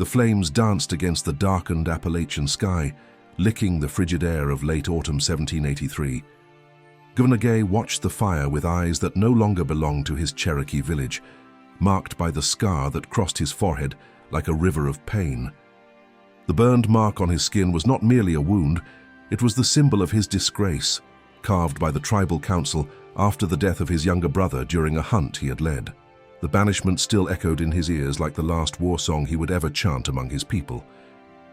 The flames danced against the darkened Appalachian sky, licking the frigid air of late autumn 1783. Governor Gay watched the fire with eyes that no longer belonged to his Cherokee village, marked by the scar that crossed his forehead like a river of pain. The burned mark on his skin was not merely a wound, it was the symbol of his disgrace, carved by the tribal council after the death of his younger brother during a hunt he had led. The banishment still echoed in his ears like the last war song he would ever chant among his people.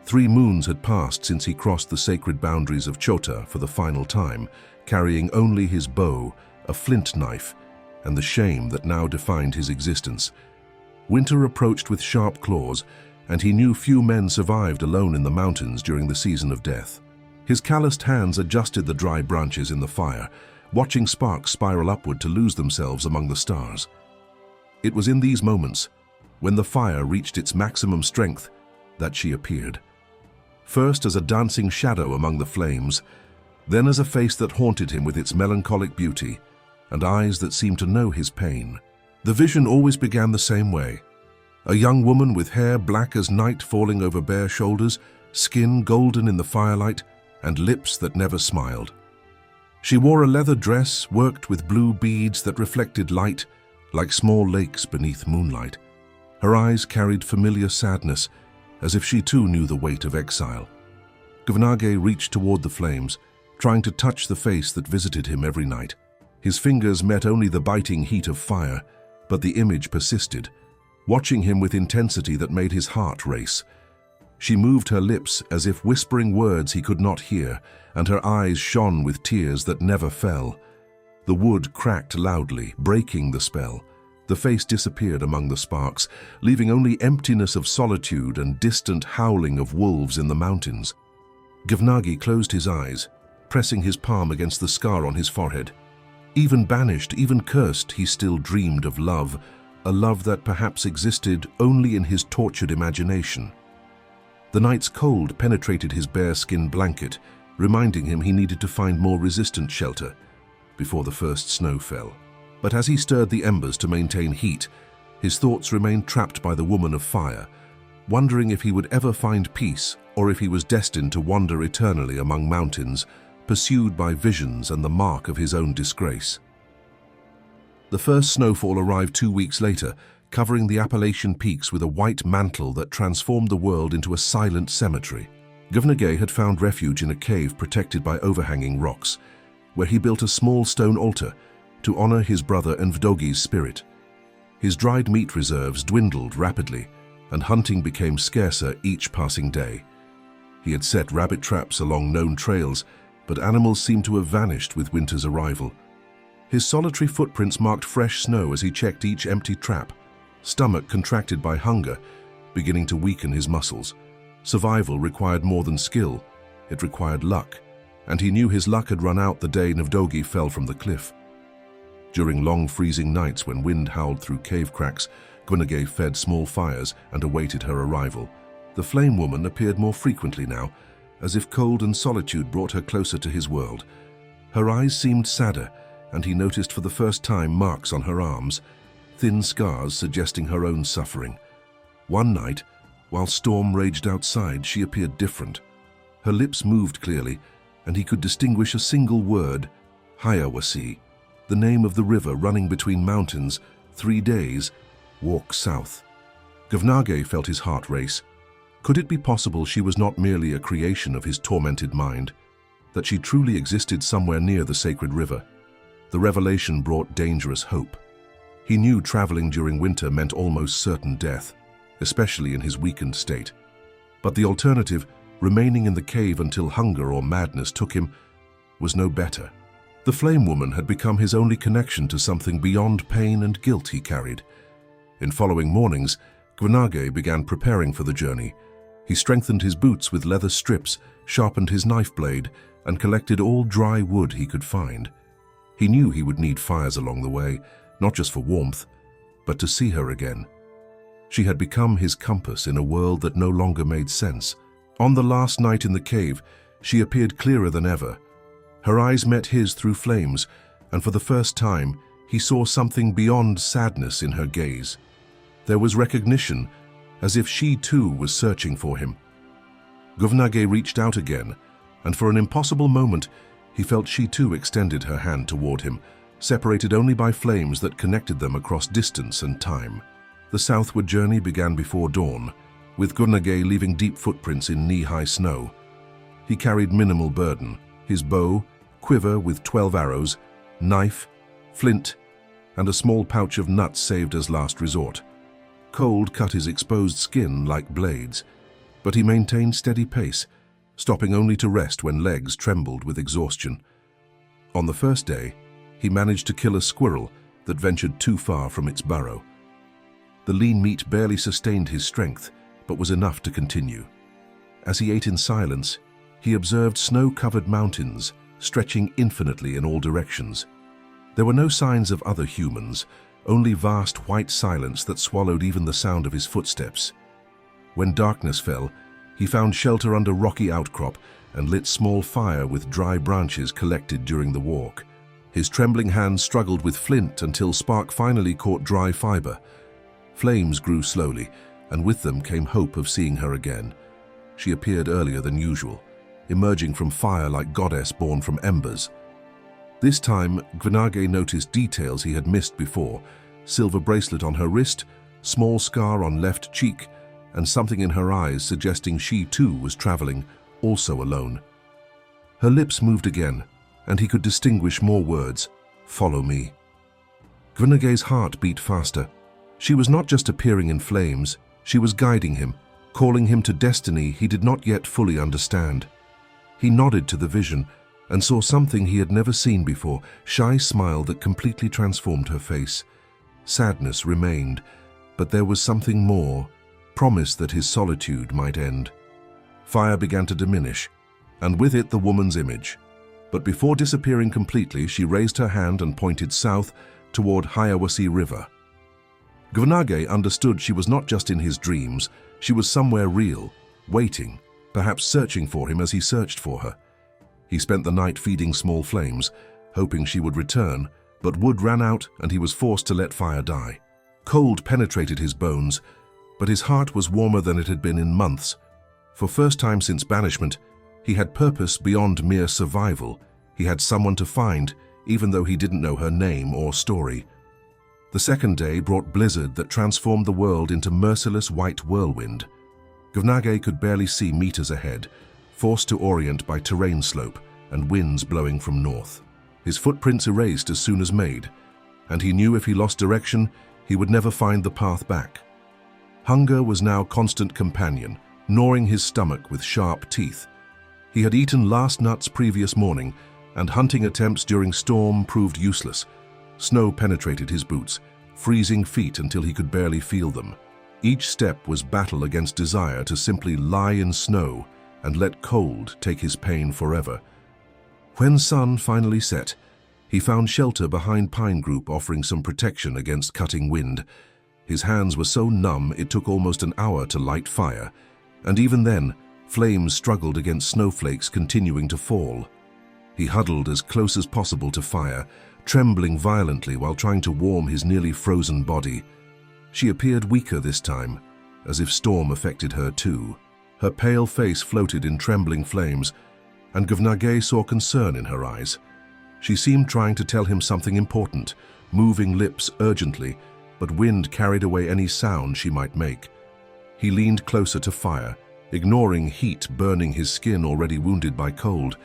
3 moons had passed since he crossed the sacred boundaries of Chota for the final time, carrying only his bow, a flint knife, and the shame that now defined his existence. Winter approached with sharp claws, and he knew few men survived alone in the mountains during the season of death. His calloused hands adjusted the dry branches in the fire, watching sparks spiral upward to lose themselves among the stars. It was in these moments, when the fire reached its maximum strength, that she appeared. First as a dancing shadow among the flames, then as a face that haunted him with its melancholic beauty, and eyes that seemed to know his pain. The vision always began the same way. A young woman with hair black as night falling over bare shoulders, skin golden in the firelight, and lips that never smiled. She wore a leather dress worked with blue beads that reflected light like small lakes beneath moonlight. Her eyes carried familiar sadness, as if she too knew the weight of exile. Gvenage reached toward the flames, trying to touch the face that visited him every night. His fingers met only the biting heat of fire, but the image persisted, watching him with intensity that made his heart race. She moved her lips as if whispering words he could not hear, and her eyes shone with tears that never fell. The wood cracked loudly, breaking the spell. The face disappeared among the sparks, leaving only emptiness of solitude and distant howling of wolves in the mountains. Gvenage closed his eyes, pressing his palm against the scar on his forehead. Even banished, even cursed, he still dreamed of love, a love that perhaps existed only in his tortured imagination. The night's cold penetrated his bare-skin blanket, reminding him he needed to find more resistant shelter before the first snow fell. But as he stirred the embers to maintain heat, his thoughts remained trapped by the woman of fire, wondering if he would ever find peace or if he was destined to wander eternally among mountains, pursued by visions and the mark of his own disgrace. The first snowfall arrived 2 weeks later, covering the Appalachian peaks with a white mantle that transformed the world into a silent cemetery. Gvenage had found refuge in a cave protected by overhanging rocks, where he built a small stone altar to honor his brother Mvdogi's spirit. His dried meat reserves dwindled rapidly, and hunting became scarcer each passing day. He had set rabbit traps along known trails, but animals seemed to have vanished with winter's arrival. His solitary footprints marked fresh snow as he checked each empty trap, stomach contracted by hunger, beginning to weaken his muscles. Survival required more than skill, it required luck, and he knew his luck had run out the day Mvdogi fell from the cliff. During long freezing nights when wind howled through cave cracks, Gvenage fed small fires and awaited her arrival. The flame woman appeared more frequently now, as if cold and solitude brought her closer to his world. Her eyes seemed sadder, and he noticed for the first time marks on her arms, thin scars suggesting her own suffering. One night, while storm raged outside, she appeared different. Her lips moved clearly, and he could distinguish a single word, Hiawassee, the name of the river running between mountains, 3 days, walk south. Gvenage felt his heart race. Could it be possible she was not merely a creation of his tormented mind, that she truly existed somewhere near the sacred river? The revelation brought dangerous hope. He knew traveling during winter meant almost certain death, especially in his weakened state. But the alternative, remaining in the cave until hunger or madness took him, was no better. The flame woman had become his only connection to something beyond pain and guilt he carried. In following mornings, Gvenage began preparing for the journey. He strengthened his boots with leather strips, sharpened his knife blade, and collected all dry wood he could find. He knew he would need fires along the way, not just for warmth, but to see her again. She had become his compass in a world that no longer made sense. On the last night in the cave, she appeared clearer than ever. Her eyes met his through flames, and for the first time, he saw something beyond sadness in her gaze. There was recognition, as if she too was searching for him. Guvnage reached out again, and for an impossible moment, he felt she too extended her hand toward him, separated only by flames that connected them across distance and time. The southward journey began before dawn, with Guvnage leaving deep footprints in knee-high snow. He carried minimal burden: his bow, quiver with 12 arrows, knife, flint, and a small pouch of nuts saved as last resort. Cold cut his exposed skin like blades, but he maintained steady pace, stopping only to rest when legs trembled with exhaustion. On the first day, he managed to kill a squirrel that ventured too far from its burrow. The lean meat barely sustained his strength, but was enough to continue. As he ate in silence, he observed snow-covered mountains stretching infinitely in all directions. There were no signs of other humans, only vast white silence that swallowed even the sound of his footsteps. When darkness fell, he found shelter under rocky outcrop and lit small fire with dry branches collected during the walk. His trembling hands struggled with flint until spark finally caught dry fiber. Flames grew slowly, and with them came hope of seeing her again. She appeared earlier than usual, emerging from fire like goddess born from embers. This time, Guvnage noticed details he had missed before: silver bracelet on her wrist, small scar on left cheek, and something in her eyes suggesting she too was traveling, also alone. Her lips moved again, and he could distinguish more words: "Follow me." Guvnage's heart beat faster. She was not just appearing in flames, she was guiding him, calling him to destiny he did not yet fully understand. He nodded to the vision and saw something he had never seen before: shy smile that completely transformed her face. Sadness remained, but there was something more: promise that his solitude might end. Fire began to diminish, and with it the woman's image. But before disappearing completely, she raised her hand and pointed south toward Hiawassee River. Guvnage understood she was not just in his dreams, she was somewhere real, waiting, perhaps searching for him as he searched for her. He spent the night feeding small flames, hoping she would return, but wood ran out and he was forced to let fire die. Cold penetrated his bones, but his heart was warmer than it had been in months. For first time since banishment, he had purpose beyond mere survival. He had someone to find, even though he didn't know her name or story. The second day brought blizzard that transformed the world into merciless white whirlwind. Guvnage could barely see meters ahead, forced to orient by terrain slope and winds blowing from north. His footprints erased as soon as made, and he knew if he lost direction, he would never find the path back. Hunger was now constant companion, gnawing his stomach with sharp teeth. He had eaten last nuts previous morning, and hunting attempts during storm proved useless. Snow penetrated his boots, freezing feet until he could barely feel them. Each step was battle against desire to simply lie in snow and let cold take his pain forever. When sun finally set, he found shelter behind pine group offering some protection against cutting wind. His hands were so numb it took almost an hour to light fire, and even then, flames struggled against snowflakes continuing to fall. He huddled as close as possible to fire, trembling violently while trying to warm his nearly frozen body. She appeared weaker this time, as if storm affected her too. Her pale face floated in trembling flames, and Guvnage saw concern in her eyes. She seemed trying to tell him something important, moving lips urgently, but wind carried away any sound she might make. He leaned closer to fire, ignoring heat burning his skin already wounded by cold.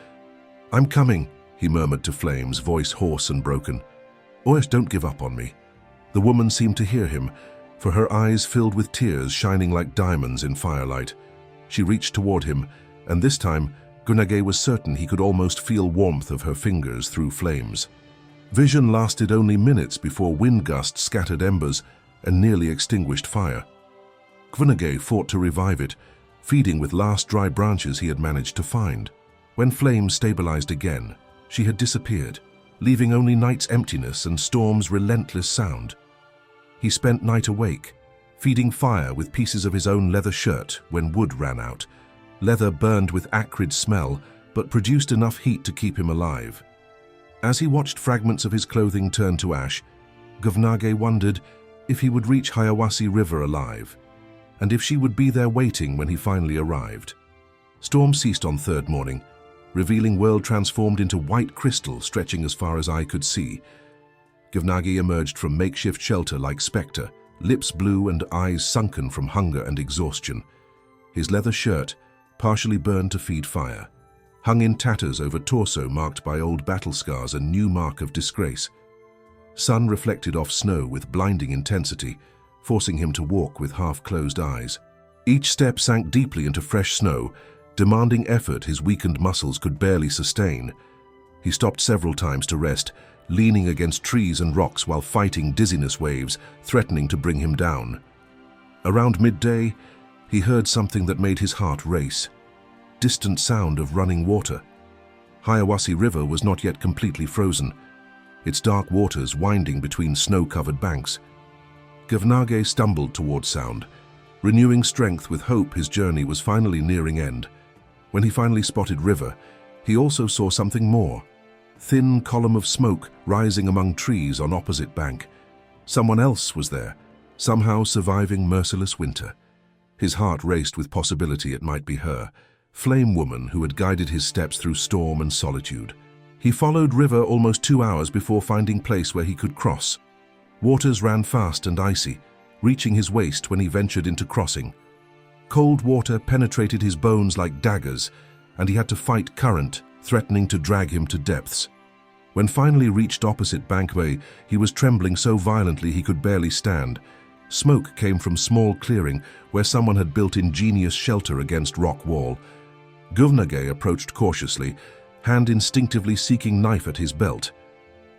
"I'm coming," he murmured to flames, voice hoarse and broken. "Ois, don't give up on me." The woman seemed to hear him, for her eyes filled with tears shining like diamonds in firelight. She reached toward him, and this time Guvnage was certain he could almost feel warmth of her fingers through flames. Vision lasted only minutes before wind gusts scattered embers and nearly extinguished fire. Guvnage fought to revive it, feeding with last dry branches he had managed to find. When flames stabilized again, she had disappeared, leaving only night's emptiness and storm's relentless sound. He spent night awake, feeding fire with pieces of his own leather shirt when wood ran out. Leather burned with acrid smell, but produced enough heat to keep him alive. As he watched fragments of his clothing turn to ash, Guvnage wondered if he would reach Hiawassee River alive. and if she would be there waiting when he finally arrived. Storm ceased on third morning, revealing world transformed into white crystal stretching as far as eye could see. Givnagi emerged from makeshift shelter like spectre, lips blue and eyes sunken from hunger and exhaustion. His leather shirt, partially burned to feed fire, hung in tatters over torso marked by old battle scars and new mark of disgrace. Sun reflected off snow with blinding intensity, forcing him to walk with half-closed eyes. Each step sank deeply into fresh snow, demanding effort his weakened muscles could barely sustain. He stopped several times to rest, leaning against trees and rocks while fighting dizziness waves threatening to bring him down. Around midday, he heard something that made his heart race. Distant sound of running water. Hiawassee River was not yet completely frozen, its dark waters winding between snow-covered banks. Givnagi stumbled toward sound, renewing strength with hope his journey was finally nearing end. When he finally spotted river, he also saw something more. Thin column of smoke rising among trees on opposite bank. Someone else was there, somehow surviving merciless winter. His heart raced with possibility it might be her, flame woman who had guided his steps through storm and solitude. He followed river almost 2 hours before finding place where he could cross. Waters ran fast and icy, reaching his waist when he ventured into crossing. Cold water penetrated his bones like daggers, and he had to fight current, threatening to drag him to depths. When finally reached opposite bankway, he was trembling so violently he could barely stand. Smoke came from small clearing where someone had built ingenious shelter against rock wall. Givnagi approached cautiously, hand instinctively seeking knife at his belt.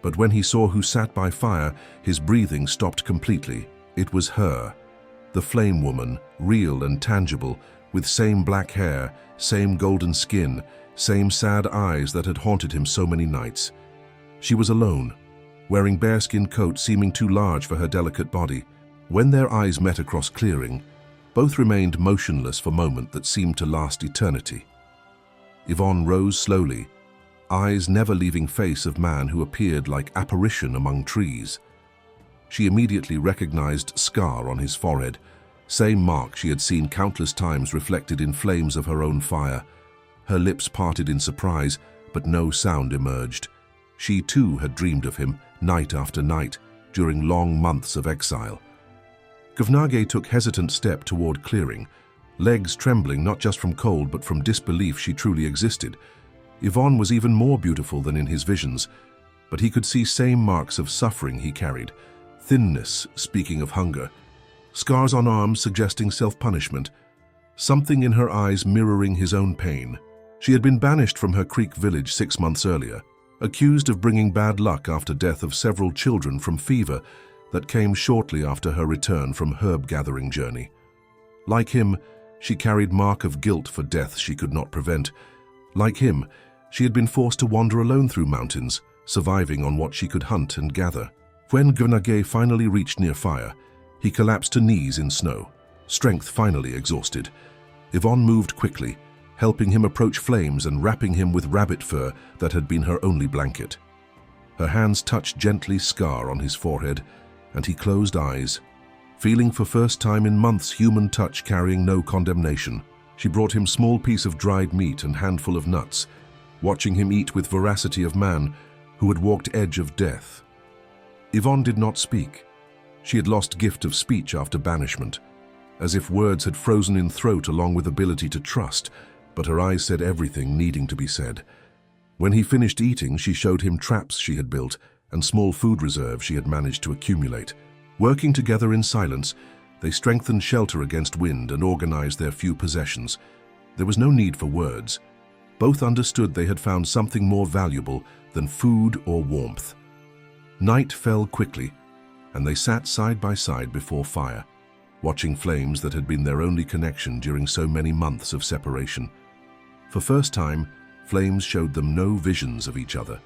But when he saw who sat by fire, his breathing stopped completely. It was her, the flame woman, real and tangible, with same black hair, same golden skin, same sad eyes that had haunted him so many nights. She was alone, wearing bearskin coat seeming too large for her delicate body. When their eyes met across clearing, both remained motionless for a moment that seemed to last eternity. Yvonne rose slowly, eyes never leaving face of man who appeared like apparition among trees. She immediately recognized scar on his forehead, same mark she had seen countless times reflected in flames of her own fire. Her lips parted in surprise, but no sound emerged. She too had dreamed of him, night after night, during long months of exile. Givnagi took hesitant step toward clearing, legs trembling not just from cold but from disbelief she truly existed. Yvonne was even more beautiful than in his visions, but he could see same marks of suffering he carried, thinness speaking of hunger, scars on arms suggesting self-punishment, something in her eyes mirroring his own pain. She had been banished from her Creek village 6 months earlier, accused of bringing bad luck after death of several children from fever that came shortly after her return from herb-gathering journey. Like him, she carried mark of guilt for death she could not prevent. Like him, she had been forced to wander alone through mountains, surviving on what she could hunt and gather. When Givnagi finally reached near fire, he collapsed to knees in snow, strength finally exhausted. Yvonne moved quickly, helping him approach flames and wrapping him with rabbit fur that had been her only blanket. Her hands touched gently scar on his forehead, and he closed eyes, feeling for first time in months human touch carrying no condemnation. She brought him small piece of dried meat and handful of nuts, watching him eat with voracity of man who had walked edge of death. Yvonne did not speak. She had lost gift of speech after banishment, as if words had frozen in throat along with ability to trust, but her eyes said everything needing to be said. When he finished eating, she showed him traps she had built and small food reserves she had managed to accumulate. Working together in silence, they strengthened shelter against wind and organized their few possessions. There was no need for words. Both understood they had found something more valuable than food or warmth. Night fell quickly, and they sat side by side before fire, watching flames that had been their only connection during so many months of separation. For first time, flames showed them no visions of each other.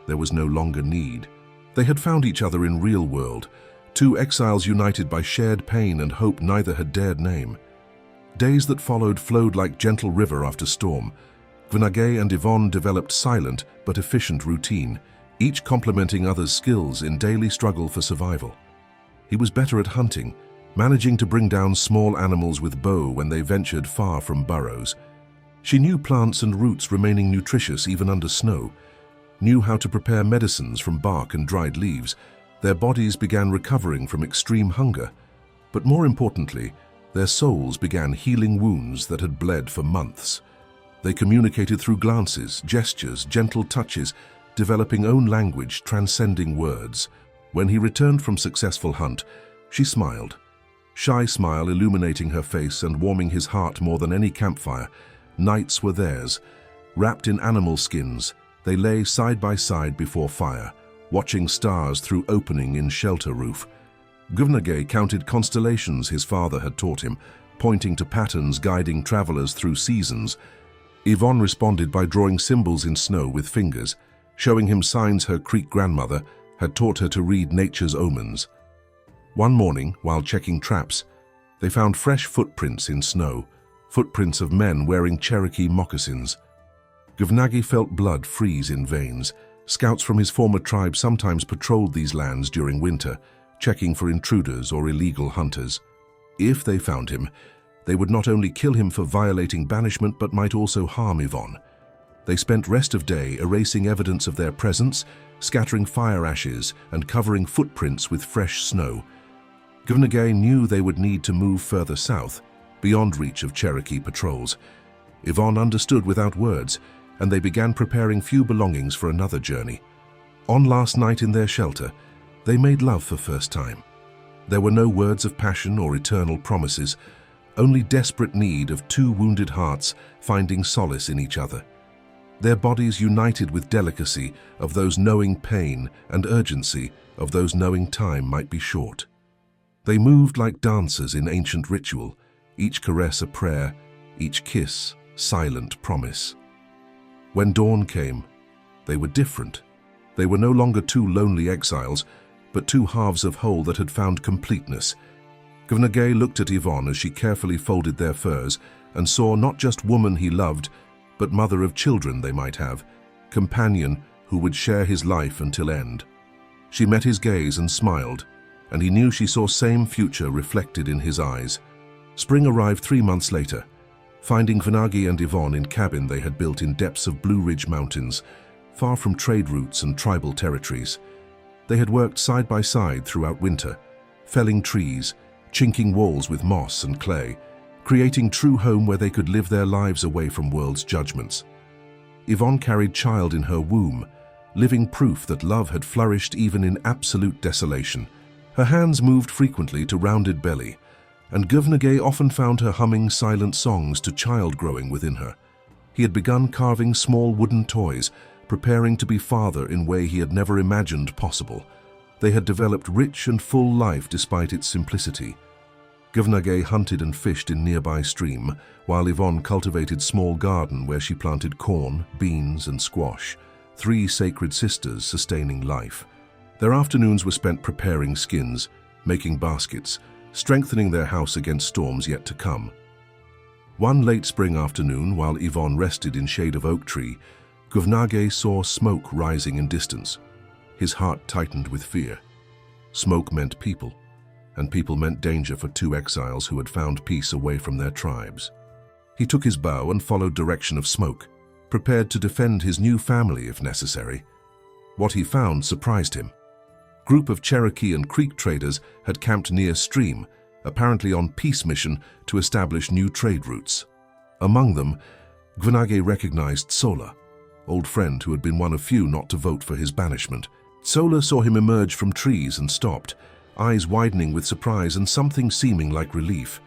There was no longer need. They had found each other in real world, two exiles united by shared pain and hope neither had dared name. Days that followed flowed like gentle river after storm. Givnagi and Yvonne developed silent but efficient routine, each complementing others' skills in daily struggle for survival. He was better at hunting, managing to bring down small animals with bow when they ventured far from burrows. She knew plants and roots remaining nutritious even under snow, knew how to prepare medicines from bark and dried leaves. Their bodies began recovering from extreme hunger, but more importantly, their souls began healing wounds that had bled for months. They communicated through glances, gestures, gentle touches, developing own language transcending words. When he returned from successful hunt, she smiled, shy smile illuminating her face and warming his heart more than any campfire. Nights were theirs. Wrapped in animal skins, they lay side by side before fire, watching stars through opening in shelter roof. Guvnagay counted constellations his father had taught him, pointing to patterns guiding travelers through seasons. Yvonne responded by drawing symbols in snow with fingers, showing him signs her Creek grandmother had taught her to read nature's omens. One morning, while checking traps, they found fresh footprints in snow, footprints of men wearing Cherokee moccasins. Guvnagay felt blood freeze in veins. Scouts from his former tribe sometimes patrolled these lands during winter, checking for intruders or illegal hunters. If they found him, they would not only kill him for violating banishment but might also harm Yvonne. They spent rest of day erasing evidence of their presence, scattering fire ashes and covering footprints with fresh snow. Guvnagay knew they would need to move further south, beyond reach of Cherokee patrols. Yvonne understood without words, and they began preparing few belongings for another journey. On last night in their shelter, they made love for first time. There were no words of passion or eternal promises, only desperate need of two wounded hearts finding solace in each other. Their bodies united with delicacy of those knowing pain and urgency of those knowing time might be short. They moved like dancers in ancient ritual, each caress a prayer, each kiss silent promise. When dawn came, they were different. They were no longer two lonely exiles, but two halves of whole that had found completeness. Guvnagay looked at Yvonne as she carefully folded their furs and saw not just woman he loved, but mother of children they might have, companion who would share his life until end. She met his gaze and smiled, and he knew she saw same future reflected in his eyes. Spring arrived 3 months later, finding Guvnagay and Yvonne in cabin they had built in depths of Blue Ridge Mountains, far from trade routes and tribal territories. They had worked side by side throughout winter, felling trees, chinking walls with moss and clay, creating true home where they could live their lives away from world's judgments. Yvonne carried child in her womb, living proof that love had flourished even in absolute desolation. Her hands moved frequently to rounded belly, and Guvnagay often found her humming silent songs to child growing within her. He had begun carving small wooden toys, preparing to be father in a way he had never imagined possible. They had developed rich and full life despite its simplicity. Guvnagay hunted and fished in nearby stream, while Yvonne cultivated small garden where she planted corn, beans and squash, 3 sacred sisters sustaining life. Their afternoons were spent preparing skins, making baskets, strengthening their house against storms yet to come. One late spring afternoon, while Yvonne rested in shade of oak tree, Guvnagay saw smoke rising in distance. His heart tightened with fear. Smoke meant people, and people meant danger for 2 exiles who had found peace away from their tribes. He took his bow and followed direction of smoke, prepared to defend his new family if necessary. What he found surprised him. Group of Cherokee and Creek traders had camped near stream, apparently on peace mission to establish new trade routes. Among them, Guvnagay recognized Sola, old friend who had been one of few not to vote for his banishment. Sola saw him emerge from trees and stopped, eyes widening with surprise and something seeming like relief.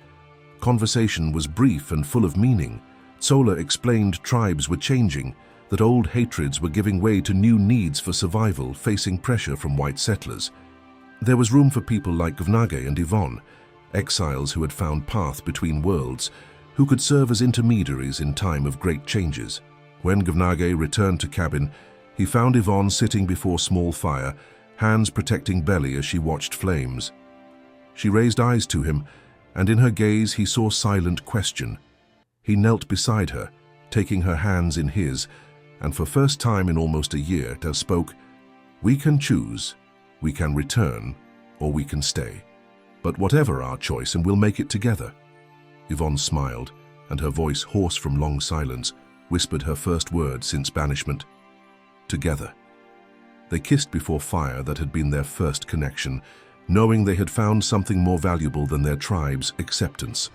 Conversation was brief and full of meaning. Sola explained tribes were changing, that old hatreds were giving way to new needs for survival, facing pressure from white settlers. There was room for people like Guvnagay and Yvonne, exiles who had found path between worlds, who could serve as intermediaries in time of great changes. When Guvnagay returned to cabin, he found Yvonne sitting before small fire, hands protecting belly as she watched flames. She raised eyes to him, and in her gaze he saw silent question. He knelt beside her, taking her hands in his, and for first time in almost a year, spoke, "We can choose, we can return, or we can stay." But whatever our choice, and we'll make it together." Yvonne smiled, and her voice, hoarse from long silence, whispered her first word since banishment. Together. They kissed before fire that had been their first connection, knowing they had found something more valuable than their tribe's acceptance.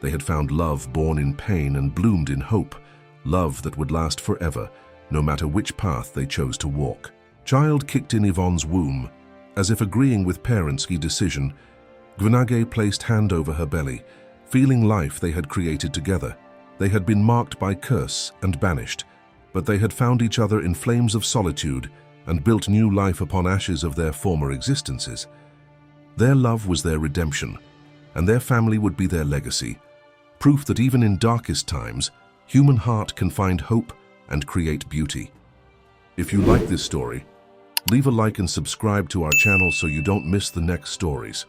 They had found love born in pain and bloomed in hope, love that would last forever, no matter which path they chose to walk. Child kicked in Yvonne's womb. As if agreeing with parents' decision, Gwenage placed hand over her belly, feeling life they had created together. They had been marked by curse and banished, but they had found each other in flames of solitude and built new life upon ashes of their former existences. Their love was their redemption, and their family would be their legacy, proof that even in darkest times, human heart can find hope and create beauty. If you like this story, leave a like and subscribe to our channel so you don't miss the next stories.